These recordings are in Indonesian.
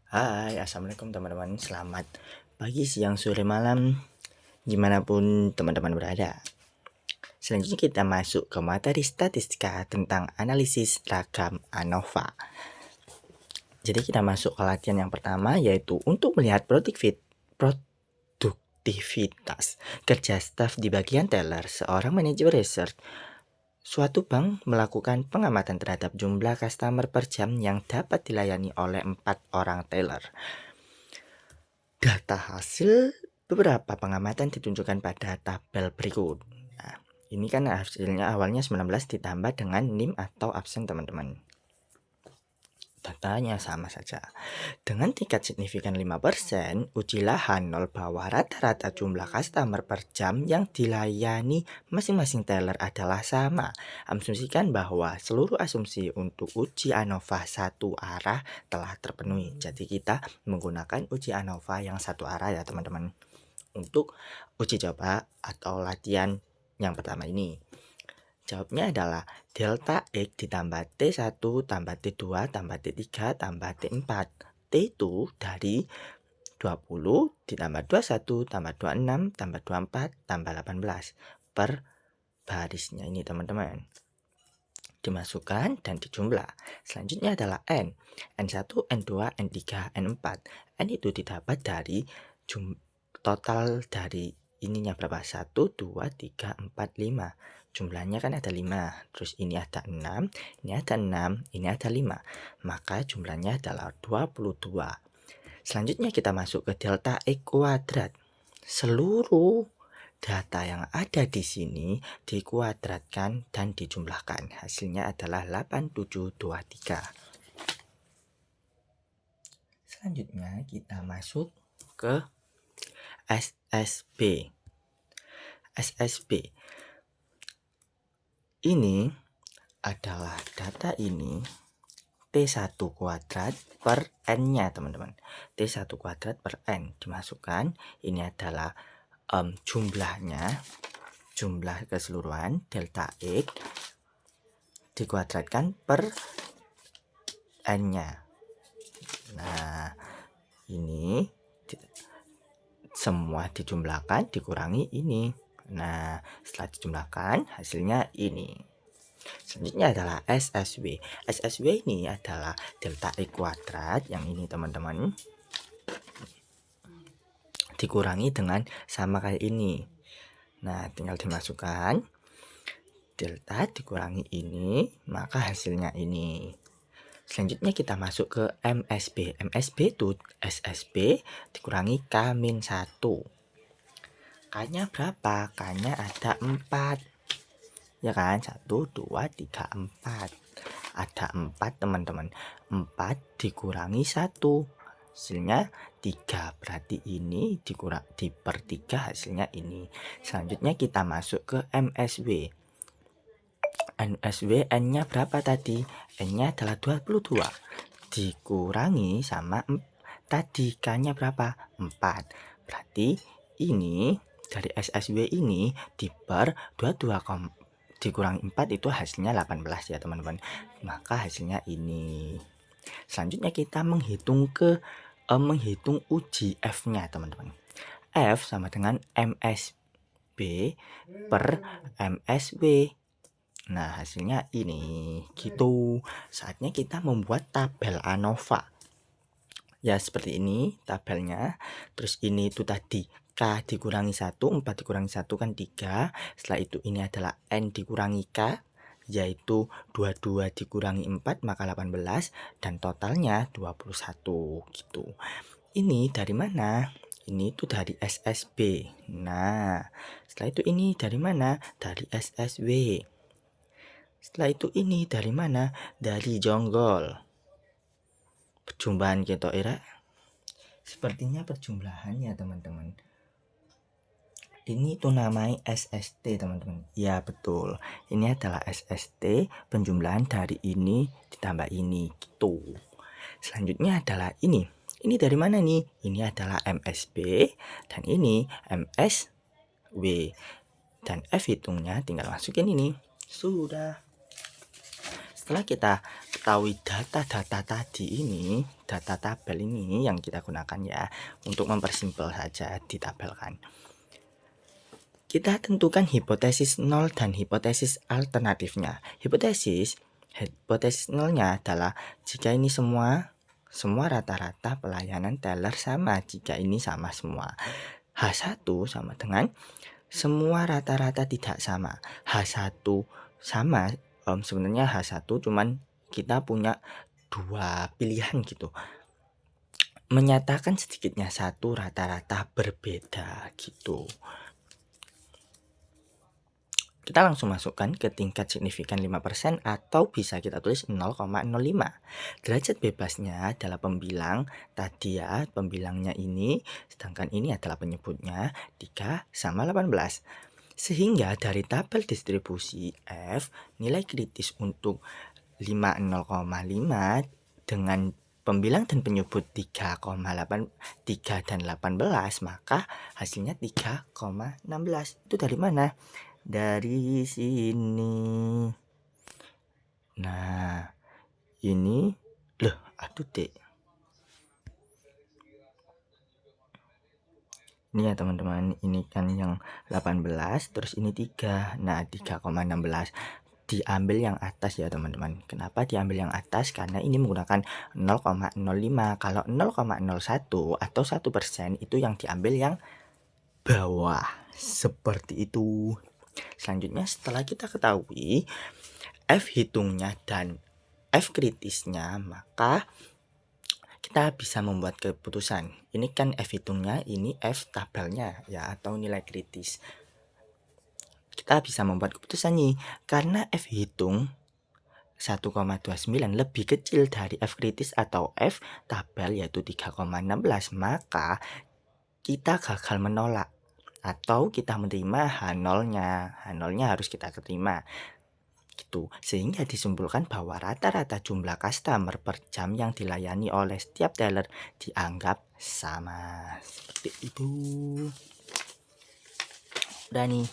Hai, assalamualaikum teman-teman. Selamat pagi, siang, sore, malam, dimanapun teman-teman berada. Selanjutnya kita masuk ke materi statistika tentang analisis ragam ANOVA. Jadi kita masuk ke latihan yang pertama, yaitu untuk melihat produktivitas kerja staf di bagian teller. Seorang manajer research suatu bank melakukan pengamatan terhadap jumlah customer per jam yang dapat dilayani oleh 4 orang teller. Data hasil beberapa pengamatan ditunjukkan pada tabel berikut. Nah, ini kan hasilnya awalnya 19 ditambah dengan NIM atau absen teman-teman. Datanya sama saja. Dengan tingkat signifikan 5%, ujilah H0 bahwa rata-rata jumlah customer per jam yang dilayani masing-masing teller adalah sama. Asumsikan bahwa seluruh asumsi untuk uji ANOVA satu arah telah terpenuhi. Jadi kita menggunakan uji ANOVA yang satu arah ya teman-teman. Untuk uji coba atau latihan yang pertama ini. Jawabnya adalah delta X ditambah T1 tambah T2 tambah T3 tambah T4. T itu dari 20 ditambah 21 tambah 26 tambah 24 tambah 18 per barisnya ini teman-teman. Dimasukkan dan dijumlah. Selanjutnya adalah N. N1, N2, N3, N4. N itu didapat dari total dari ininya berapa? 1, 2, 3, 4, 5. Jumlahnya kan ada 5. Terus ini ada 6, ini ada 6, ini ada 5. Maka jumlahnya adalah 22. Selanjutnya kita masuk ke delta X kuadrat. Seluruh data yang ada di sini dikuadratkan dan dijumlahkan. Hasilnya adalah 8723. Selanjutnya kita masuk ke SSB. SSB ini adalah data ini T1 kuadrat per N-nya teman-teman. T1 kuadrat per N dimasukkan. Ini adalah jumlahnya, jumlah keseluruhan delta X dikuadratkan per N-nya. Nah, ini semua dijumlahkan dikurangi ini. Nah, setelah dijumlahkan hasilnya ini. Selanjutnya adalah SSW. SSW ini adalah delta X kuadrat yang ini teman-teman, dikurangi dengan sama kayak ini. Nah, tinggal dimasukkan delta dikurangi ini, maka hasilnya ini. Selanjutnya kita masuk ke MSB. MSB itu SSB dikurangi K-1. K-nya berapa? K-nya ada 4. Ya kan? 1, 2, 3, 4. Ada 4 teman-teman. 4 dikurangi 1. Hasilnya 3. Berarti ini per 3 hasilnya ini. Selanjutnya kita masuk ke MSW. MSW N-nya berapa tadi? N-nya adalah 22. Dikurangi sama tadi K-nya berapa? 4. Berarti ini dari SSW ini diper 22 dikurangi 4 itu hasilnya 18 ya teman-teman. Maka hasilnya ini. Selanjutnya kita menghitung uji F-nya teman-teman. F sama dengan MSB per MSW. Nah, hasilnya ini gitu. Saatnya kita membuat tabel ANOVA. Ya, seperti ini tabelnya. Terus ini itu tadi K dikurangi 1, 4 dikurangi 1 kan 3. Setelah itu ini adalah N dikurangi K, yaitu 22 dikurangi 4 maka 18 dan totalnya 21 gitu. Ini dari mana? Ini itu dari SSB. Nah, setelah itu ini dari mana? Dari SSW. Setelah itu ini dari mana? Dari jonggol. Perjumpaan kita era. Sepertinya perjumlahan ya teman-teman. Ini tuh namanya SST teman-teman. Ya betul. Ini adalah SST penjumlahan dari ini ditambah ini gitu. Selanjutnya adalah ini. Ini dari mana nih? Ini adalah MSB dan ini MSW. Dan F hitungnya tinggal masukin ini. Sudah. Setelah kita mengetahui data-data tadi ini, data tabel ini yang kita gunakan ya, untuk mempersimpel saja ditabelkan. Kita tentukan hipotesis 0 dan hipotesis alternatifnya. Hipotesis nolnya adalah jika ini semua rata-rata pelayanan teller sama, jika ini sama semua. H1 sama dengan semua rata-rata tidak sama. H1 sama, sebenarnya H1 cuman kita punya dua pilihan gitu. Menyatakan sedikitnya satu rata-rata berbeda gitu. Kita langsung masukkan ke tingkat signifikan 5% atau bisa kita tulis 0,05. Derajat bebasnya adalah pembilang tadi ya, pembilangnya ini, sedangkan ini adalah penyebutnya 3 sama 18. Sehingga dari tabel distribusi F, nilai kritis untuk 5 0,5 dengan pembilang dan penyebut 3 dan 18, maka hasilnya 3,16. Itu dari mana? Dari sini. Nah, ini loh, aduh dek. Ini ya teman-teman, ini kan yang 18, terus ini 3. Nah, 3,16. Diambil yang atas ya teman-teman. Kenapa diambil yang atas? Karena ini menggunakan 0,05. Kalau 0,01 atau 1% itu yang diambil yang bawah. Seperti itu. Selanjutnya setelah kita ketahui F hitungnya dan F kritisnya, maka kita bisa membuat keputusan. Ini kan F hitungnya, ini F tabelnya ya, atau nilai kritis. Kita bisa membuat keputusan nih, karena F hitung 1,29 lebih kecil dari F kritis atau F tabel yaitu 3,16, maka kita gagal menolak atau kita menerima H0-nya. H0-nya harus kita terima gitu. Sehingga disimpulkan bahwa rata-rata jumlah customer per jam yang dilayani oleh setiap teller dianggap sama. Seperti itu. Udah nih.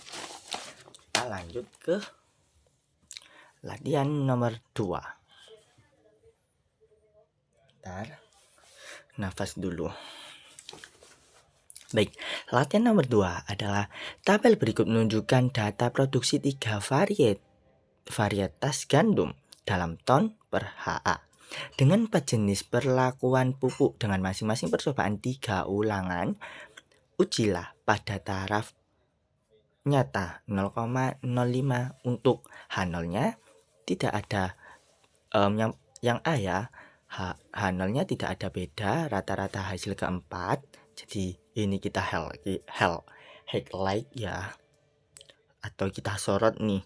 Kita lanjut ke latihan nomor 2. Bentar. Nafas dulu. Baik, latihan nomor 2 adalah tabel berikut menunjukkan data produksi 3 varietas gandum dalam ton per HA. Dengan 4 jenis perlakuan pupuk dengan masing-masing percobaan 3 ulangan, ujilah pada taraf nyata 0,05 untuk H0-nya tidak ada yang A ya. H0-nya tidak ada beda, rata-rata hasil keempat. Jadi ini kita highlight ya, atau kita sorot nih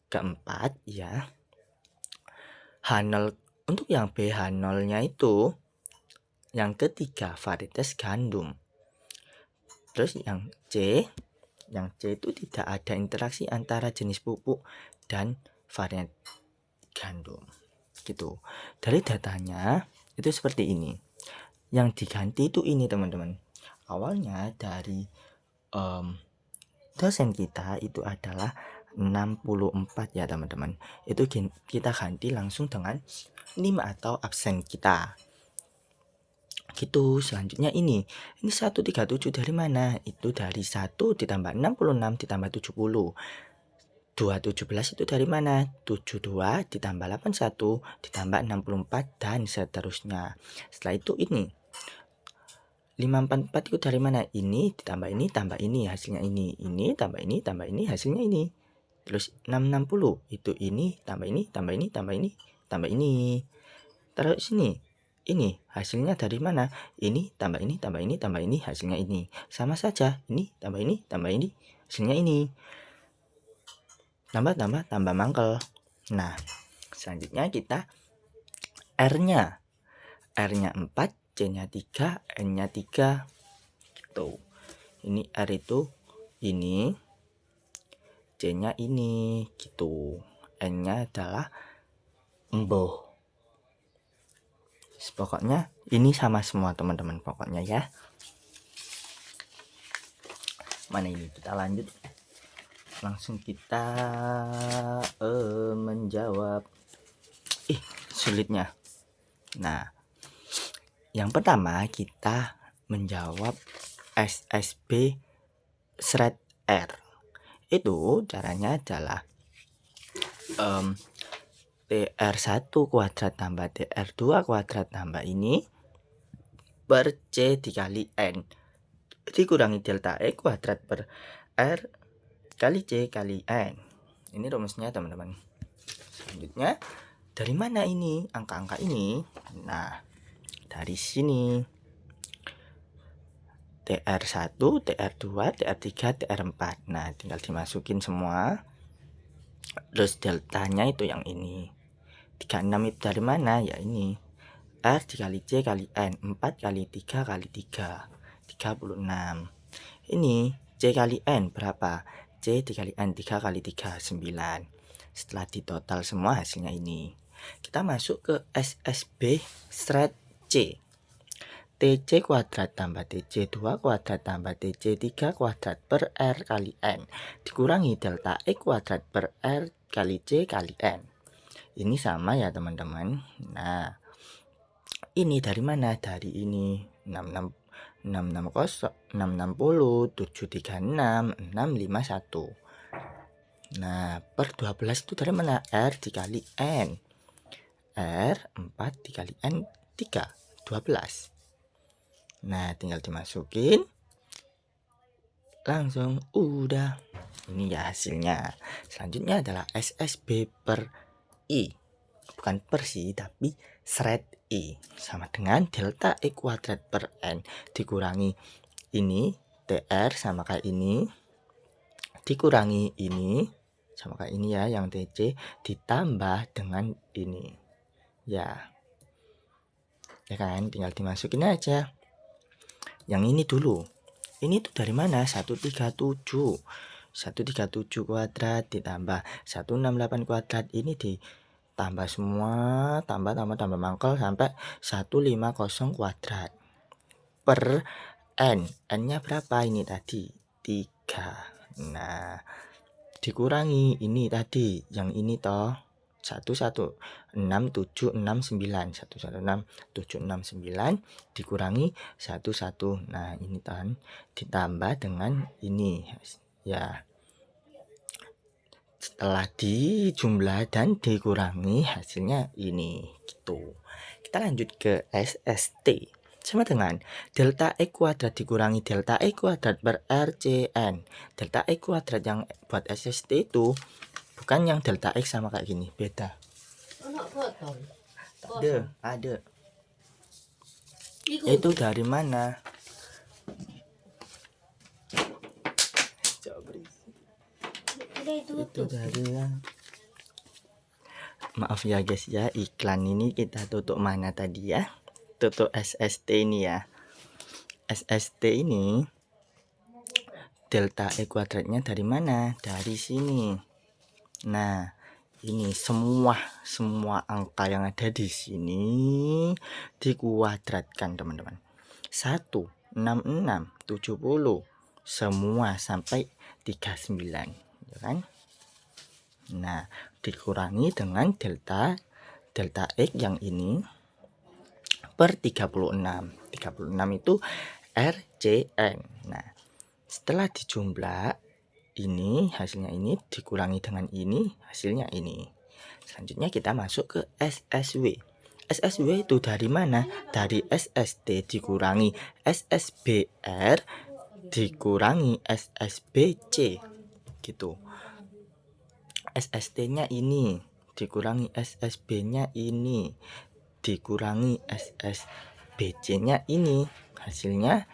keempat ya. H0 untuk yang B, H0-nya itu yang ketiga varietas gandum. Terus yang C itu tidak ada interaksi antara jenis pupuk dan varian gandum gitu. Dari datanya itu seperti ini. Yang diganti itu ini teman-teman. Awalnya dari dosen kita itu adalah 64 ya teman-teman. Itu kita ganti langsung dengan 5 atau absen kita. Gitu. Selanjutnya ini 137 dari mana? Itu dari 1 ditambah 66 ditambah 70. 217 itu dari mana? 72 ditambah 81 ditambah 64 dan seterusnya. Setelah itu ini 544 itu dari mana? Ini ditambah ini tambah ini hasilnya ini. Ini tambah ini tambah ini hasilnya ini. Terus 660 itu ini tambah ini tambah ini tambah ini tambah ini. Terus ini hasilnya dari mana? Ini tambah ini tambah ini tambah ini hasilnya ini. Sama saja, ini tambah ini tambah ini hasilnya ini. Tambah mangkel. Nah, selanjutnya kita R-nya 4, C-nya 3, N-nya 3 gitu. Ini R itu ini, C-nya ini gitu. N-nya adalah emboh. Pokoknya ini sama semua teman-teman pokoknya ya. Mana ini, kita lanjut. Langsung kita menjawab. sulitnya. Nah, yang pertama kita menjawab SSB thread R. Itu caranya adalah TR1 kuadrat tambah TR2 kuadrat tambah ini per C dikali N dikurangi delta E kuadrat per R kali C kali N. Ini rumusnya teman-teman. Selanjutnya, dari mana ini angka-angka ini? Nah, dari sini. TR1, TR2, TR3, TR4. Nah, tinggal dimasukin semua. Terus deltanya itu yang ini. 36 itu dari mana? Ya ini. R dikali C kali N. 4 kali 3 kali 3. 36. Ini C kali N berapa? C dikali N 3 kali 3, 9. Setelah ditotal semua hasilnya ini. Kita masuk ke SSB thread C. TC kuadrat tambah TC2 kuadrat tambah TC3 kuadrat per R kali N dikurangi delta E kuadrat per R kali C kali N. Ini sama ya teman-teman. Nah, ini dari mana? Dari ini 660, 660, 736, 651. Nah, per 12 itu dari mana? R dikali N. R 4 dikali N 3, 12. Nah, tinggal dimasukin. Langsung udah. Ini ya hasilnya. Selanjutnya adalah SSB per I. Bukan per sih, tapi thread I. Sama dengan delta E kuadrat per N dikurangi ini TR sama kayak ini. Dikurangi ini sama kayak ini ya, yang TC ditambah dengan ini. Ya. Ya kan, tinggal dimasukin aja. Yang ini dulu. Ini tuh dari mana? 137. 137 kuadrat ditambah 168 kuadrat. Ini ditambah semua, tambah mangkel sampai 150 kuadrat. Per N. N-nya berapa ini tadi? 3. Nah, dikurangi ini tadi, yang ini toh 116,769 dikurangi 11. Nah, ini kan ditambah dengan ini ya. Setelah dijumlah dan dikurangi hasilnya ini gitu. Kita lanjut ke SST. Sama dengan delta E kuadrat dikurangi delta E kuadrat per RCN. Delta E kuadrat yang buat SST itu bukan yang delta X sama kayak gini, beda. Ada. Itu dari mana? Itu dari maaf ya guys ya, iklan ini kita tutup mana tadi ya? Tutup SST ini ya. SST ini delta E kuadratnya dari mana? Dari sini. Nah, ini semua angka yang ada di sini dikuadratkan teman-teman. 1, 66, 70 semua sampai 39, ya kan? Nah, dikurangi dengan delta X yang ini per 36. 36 itu RCN. Nah, setelah dijumlah ini hasilnya ini dikurangi dengan ini hasilnya ini. Selanjutnya kita masuk ke SSW. SSW itu dari mana? Dari SST dikurangi SSBR dikurangi SSBC gitu. SST-nya ini dikurangi SSB-nya ini dikurangi SSBC-nya ini, hasilnya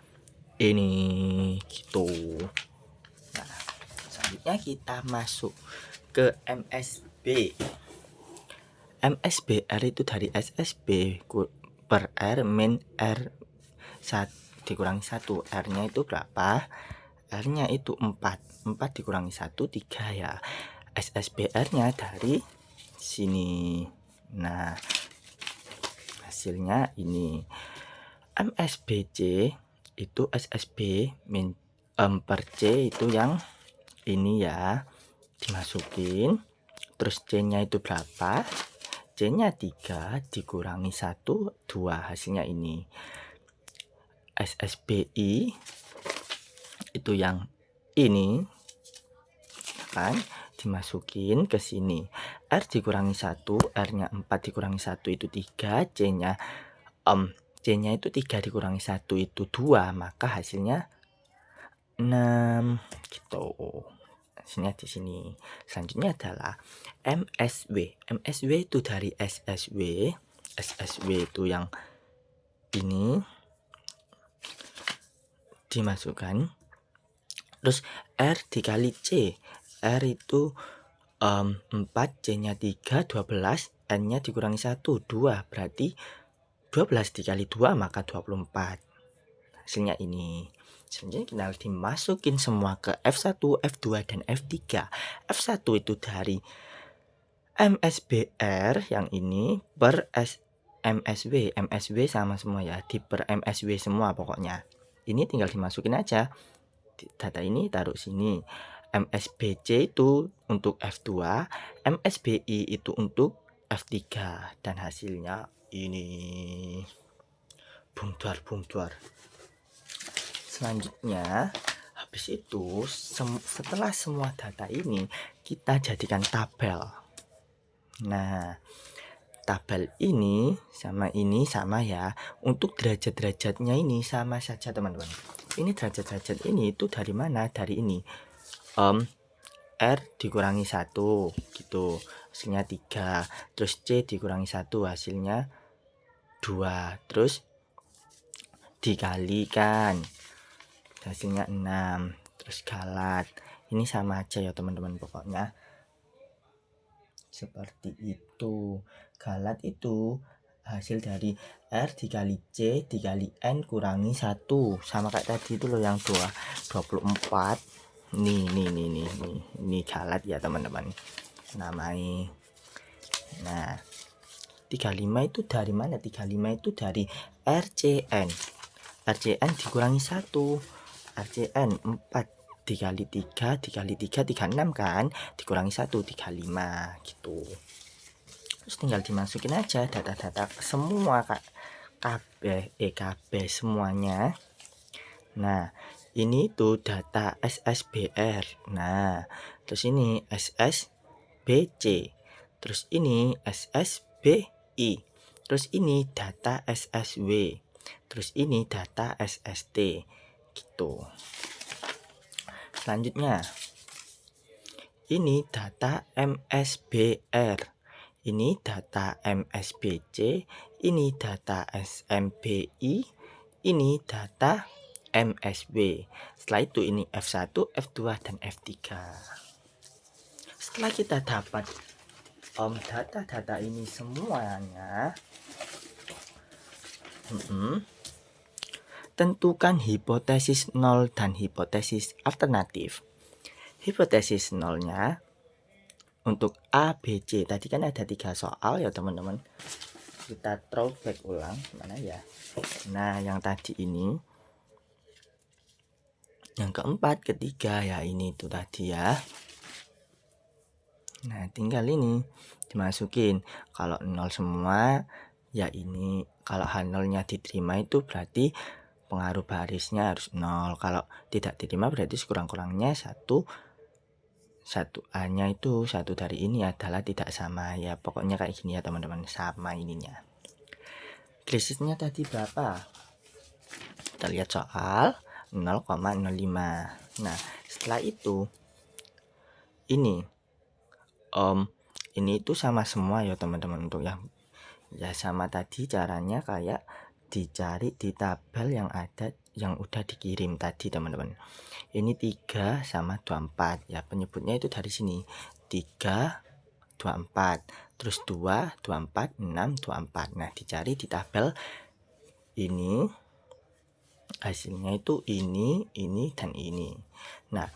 ini gitu. Nah, selanjutnya kita masuk ke MSB. MSBR itu dari SSB per R min R dikurangi 1. R-nya itu berapa? R-nya itu 4. 4 dikurangi 1, 3 ya. SSBR-nya dari sini. Nah, hasilnya ini. MSBC itu SSB min per C itu yang ini ya, dimasukin. Terus C-nya itu berapa? C-nya 3 dikurangi 1, 2. Hasilnya ini. SSBI itu yang ini kan dimasukin ke sini. R dikurangi 1, R-nya 4 dikurangi 1 itu 3, C-nya itu 3 dikurangi 1 itu 2, maka hasilnya 6 gitu. Hasilnya di sini. Selanjutnya adalah MSW. MSW itu dari SSW. SSW itu yang ini dimasukkan. Terus R dikali C. R itu 4, C-nya 3, 12, N-nya dikurangi 1, 2. Berarti 12 dikali 2 maka 24. Hasilnya ini. Selanjutnya kita dimasukin semua ke F1, F2, dan F3. F1 itu dari MSBR yang ini per MSW. MSW sama semua ya, di per MSW semua pokoknya. Ini tinggal dimasukin aja. Data ini taruh sini. MSBC itu untuk F2, MSBI itu untuk F3, dan hasilnya ini. Bungtuar. Selanjutnya, habis itu setelah semua data ini kita jadikan tabel. Nah, tabel ini sama ya. Untuk derajat-derajatnya ini sama saja teman-teman. Ini derajat-derajat ini itu dari mana? Dari ini. R dikurangi 1 gitu, hasilnya 3. Terus C dikurangi 1 hasilnya 2. Terus dikalikan hasilnya 6. Terus galat. Ini sama aja ya teman-teman, pokoknya seperti itu. Galat itu hasil dari R dikali C dikali N kurangi 1. Sama kayak tadi itu loh yang 24. Ini galat ya teman-teman namanya. Nah, 35 itu dari mana? 35 itu dari RCN. RCN dikurangi 1. RCN 4 dikali 3 dikali 3 36 kan, dikurangi 1 35 gitu. Terus tinggal dimasukin aja data-data semua KB semuanya. Nah, ini tuh data SSBR. Nah, terus ini SSBC. Terus ini SSBI. Terus ini data SSW. Terus ini data SST. Gitu. Selanjutnya, ini data MSBR. Ini data MSBC. Ini data SMBI. Ini data MSW. Setelah itu ini F1, F2, dan F3. Setelah kita dapat data-data ini semuanya, tentukan hipotesis 0 dan hipotesis alternatif. Hipotesis 0-nya untuk A, B, C. Tadi kan ada 3 soal ya teman-teman. Kita throwback ulang mana ya. Nah, yang tadi ini, yang keempat, ketiga ya ini itu tadi ya. Nah, tinggal ini dimasukin. Kalau 0 semua ya ini. Kalau H0-nya diterima itu berarti pengaruh barisnya harus 0. Kalau tidak diterima berarti sekurang-kurangnya 1 A-nya itu 1 dari ini adalah tidak sama ya. Pokoknya kayak gini ya teman-teman, sama ininya. Krisisnya tadi berapa? Kita lihat soal 0,05. Nah, setelah itu ini itu sama semua ya teman-teman. Untuk yang ya sama tadi caranya kayak dicari di tabel yang ada yang udah dikirim tadi teman-teman. Ini 3 sama 24 ya, penyebutnya itu dari sini 3 24, terus 2 24 6 24. Nah, dicari di tabel ini, hasilnya itu ini dan ini. Nah,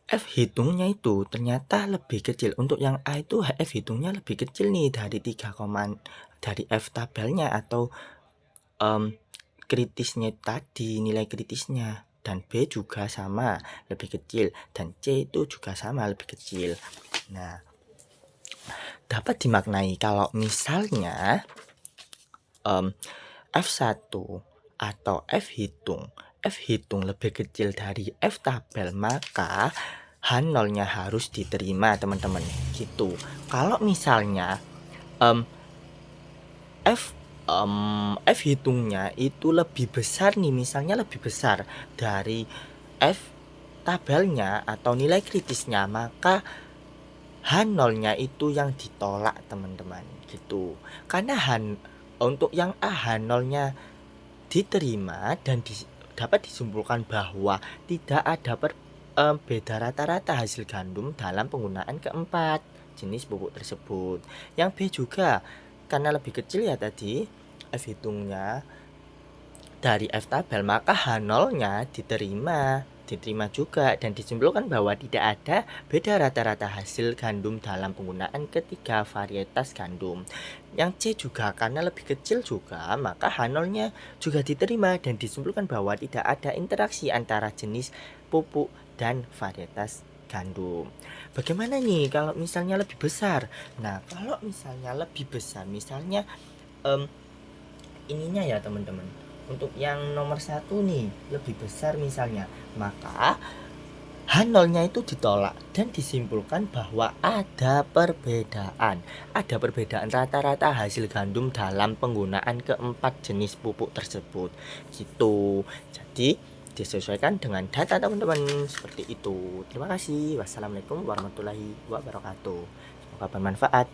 F hitungnya itu ternyata lebih kecil. Untuk yang A itu F hitungnya lebih kecil nih dari 3, dari F tabelnya atau kritisnya tadi, nilai kritisnya. Dan B juga sama, lebih kecil. Dan C itu juga sama, lebih kecil. Nah, dapat dimaknai kalau misalnya F1 atau F hitung lebih kecil dari F tabel, maka H0-nya harus diterima teman-teman, gitu. Kalau misalnya F hitungnya itu lebih besar nih, misalnya lebih besar dari F tabelnya atau nilai kritisnya, maka H0-nya itu yang ditolak teman-teman, gitu. Karena untuk yang H0-nya diterima dan dapat disimpulkan bahwa tidak ada beda rata-rata hasil gandum dalam penggunaan keempat jenis pupuk tersebut. Yang B juga karena lebih kecil ya tadi F hitungnya dari F tabel, maka H0-nya diterima juga dan disimpulkan bahwa tidak ada beda rata-rata hasil gandum dalam penggunaan ketiga varietas gandum. Yang C juga karena lebih kecil juga, maka H0-nya juga diterima dan disimpulkan bahwa tidak ada interaksi antara jenis pupuk dan varietas gandum. Bagaimana nih kalau misalnya lebih besar? Nah, kalau misalnya lebih besar, misalnya ininya ya teman-teman, untuk yang nomor 1 nih lebih besar misalnya, maka H0-nya itu ditolak dan disimpulkan bahwa ada perbedaan rata-rata hasil gandum dalam penggunaan keempat jenis pupuk tersebut, gitu. Jadi disesuaikan dengan data teman-teman, seperti itu. Terima kasih. Wassalamualaikum warahmatullahi wabarakatuh. Semoga bermanfaat.